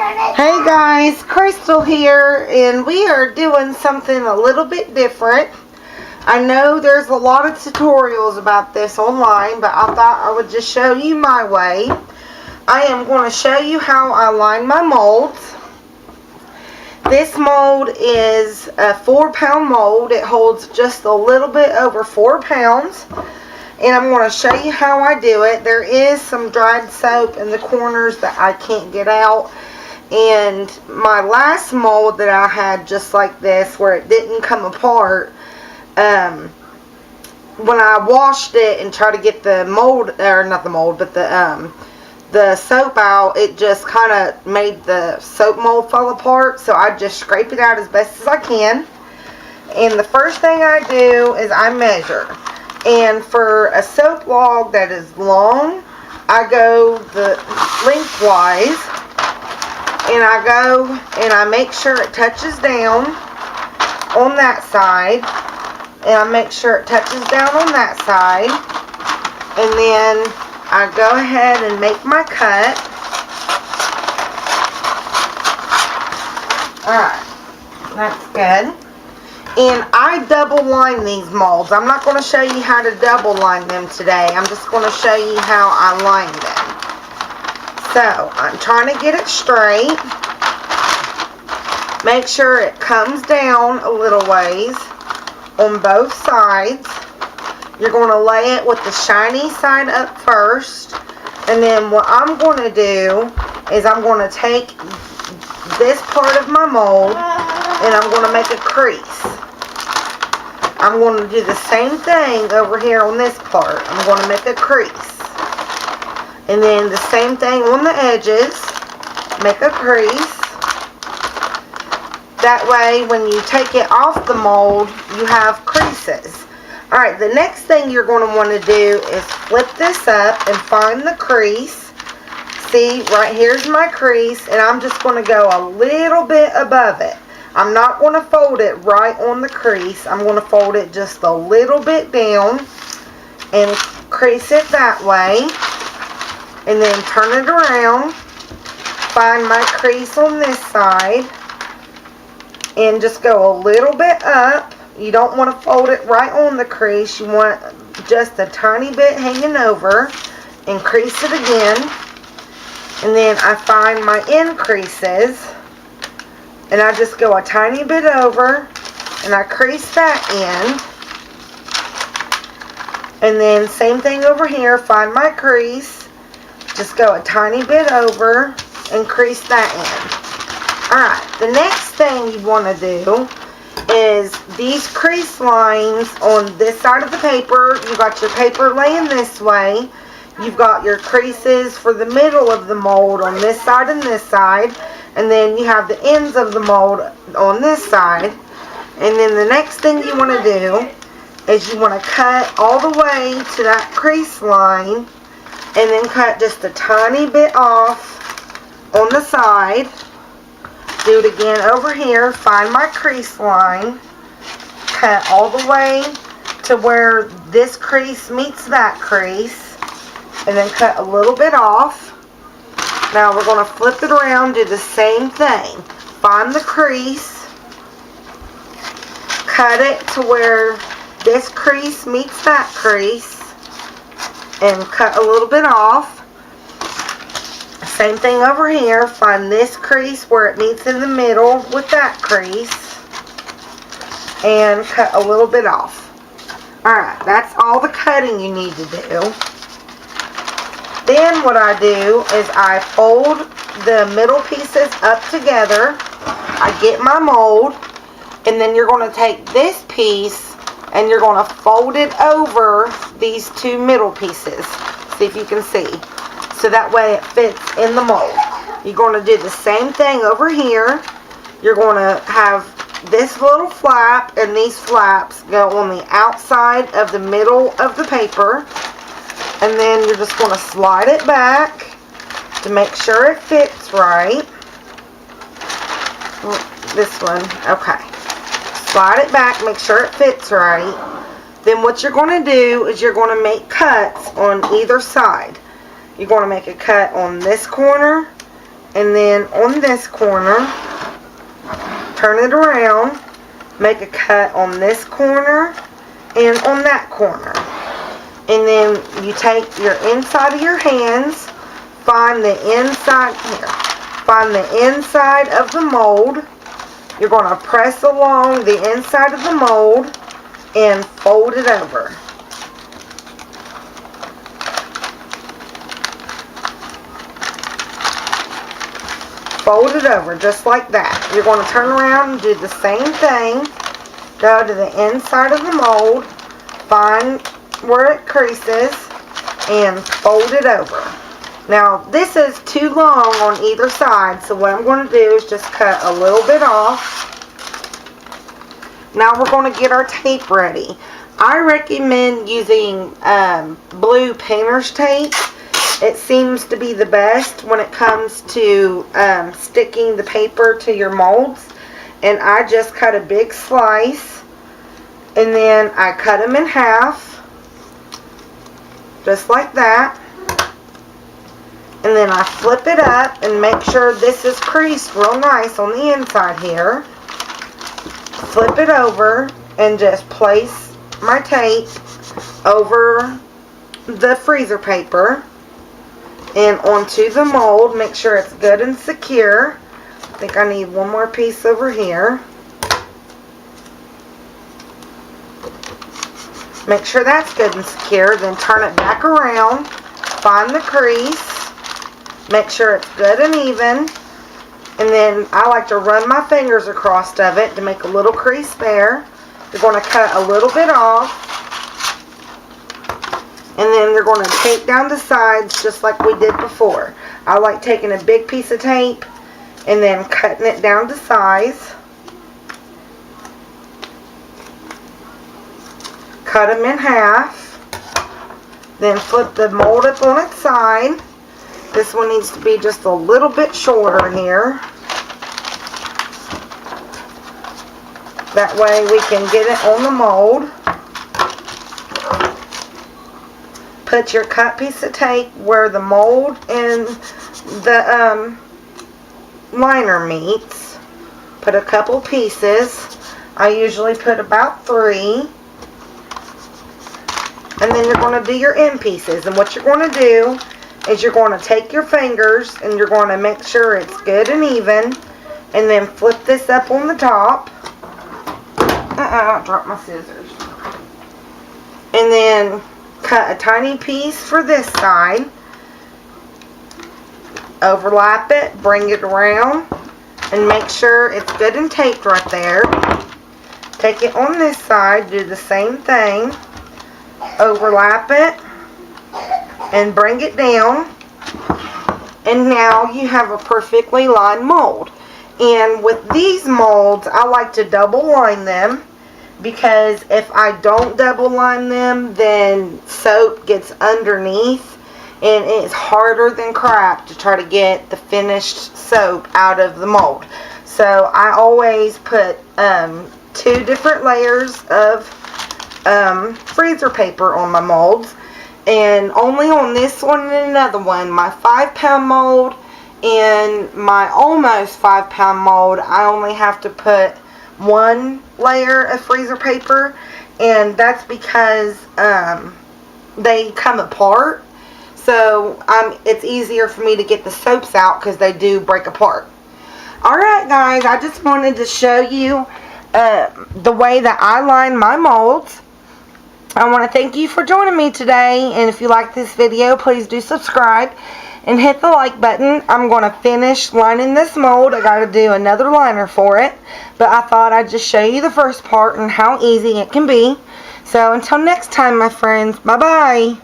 Hey guys, Crystal here, and we are doing something a little bit different. I know there's a lot of tutorials about this online, but I thought I would just show you my way. I am going to show you how I line my molds. This mold is a 4-pound mold. It holds just a little bit over 4 pounds. And I'm going to show you how I do it. There is some dried soap in the corners that I can't get out. And my last mold that I had just like this, where it didn't come apart, when I washed it and tried to get the mold, or not the mold, but the soap out, it just kind of made the soap mold fall apart. So I just scrape it out as best as I can. And the first thing I do is I measure. And for a soap log that is long, I go the lengthwise. And I go and I make sure it touches down on that side. And I make sure it touches down on that side. And then I go ahead and make my cut. Alright, that's good. And I double line these molds. I'm not going to show you how to double line them today. I'm just going to show you how I line them. So, I'm trying to get it straight. Make sure it comes down a little ways on both sides. You're going to lay it with the shiny side up first. And then what I'm going to do is I'm going to take this part of my mold and I'm going to make a crease. I'm going to do the same thing over here on this part. I'm going to make a crease. And then the same thing on the edges. Make a crease. That way, when you take it off the mold, you have creases. Alright, the next thing you're going to want to do is flip this up and find the crease. See, right here's my crease, and I'm just going to go a little bit above it. I'm not going to fold it right on the crease. I'm going to fold it just a little bit down and crease it that way. And then turn it around, find my crease on this side, and just go a little bit up. You don't want to fold it right on the crease. You want just a tiny bit hanging over, and crease it again. And then I find my end creases, and I just go a tiny bit over, and I crease that end. And then same thing over here, find my crease. Just go a tiny bit over and crease that in. Alright, the next thing you want to do is these crease lines on this side of the paper. You got your paper laying this way. You've got your creases for the middle of the mold on this side and this side. And then you have the ends of the mold on this side. And then the next thing you want to do is you want to cut all the way to that crease line. And then cut just a tiny bit off on the side. Do it again over here. Find my crease line. Cut all the way to where this crease meets that crease. And then cut a little bit off. Now we're going to flip it around, do the same thing. Find the crease. Cut it to where this crease meets that crease. And cut a little bit off. Same thing over here. Find this crease where it meets in the middle with that crease. And cut a little bit off. Alright, that's all the cutting you need to do. Then what I do is I fold the middle pieces up together. I get my mold. And then you're going to take this piece and you're going to fold it over these two middle pieces. See if you can see. So that way it fits in the mold. You're going to do the same thing over here. You're going to have this little flap and these flaps go on the outside of the middle of the paper. And then you're just going to slide it back to make sure it fits right. This one, okay. Slide it back, make sure it fits right. Then what you're going to do is you're going to make cuts on either side. You're going to make a cut on this corner And then on this corner, turn it around, make a cut on this corner and on that corner. And then you take your inside of your hands, find the inside here. Find the inside of the mold. You're going to press along the inside of the mold and fold it over. Fold it over just like that. You're going to turn around and do the same thing. Go to the inside of the mold, find where it creases, and fold it over. Now, this is too long on either side, so what I'm going to do is just cut a little bit off. Now we're going to get our tape ready. I recommend using blue painter's tape. It seems to be the best when it comes to sticking the paper to your molds. And I just cut a big slice, and then I cut them in half, just like that. And then I flip it up and make sure this is creased real nice on the inside here. Flip it over and just place my tape over the freezer paper and onto the mold. Make sure it's good and secure. I think I need one more piece over here. Make sure that's good and secure. Then turn it back around. Find the crease. Make sure it's good and even. And then I like to run my fingers across of it to make a little crease there. You're going to cut a little bit off. And then you're going to tape down the sides just like we did before. I like taking a big piece of tape and then cutting it down to size. Cut them in half. Then flip the mold up on its side. This one needs to be just a little bit shorter here. That way we can get it on the mold. Put your cut piece of tape where the mold and the liner meets. Put a couple pieces. I usually put about 3. And then you're going to do your end pieces. And what you're going to do is you're going to take your fingers and you're going to make sure it's good and even, and then flip this up on the top. I dropped my scissors. And then cut a tiny piece for this side. Overlap it, bring it around, and make sure it's good and taped right there. Take it on this side, do the same thing. Overlap it and bring it down, and now you have a perfectly lined mold. And with these molds, I like to double line them, because if I don't double line them, then soap gets underneath and it's harder than crap to try to get the finished soap out of the mold. So I always put 2 different layers of freezer paper on my molds. And only on this one and another one, my 5-pound mold and my almost 5-pound mold, I only have to put 1 layer of freezer paper. And that's because they come apart. So it's easier for me to get the soaps out because they do break apart. Alright guys, I just wanted to show you the way that I line my molds. I want to thank you for joining me today, and if you like this video, please do subscribe and hit the like button. I'm going to finish lining this mold. I got to do another liner for it, but I thought I'd just show you the first part and how easy it can be. So until next time, my friends, bye-bye.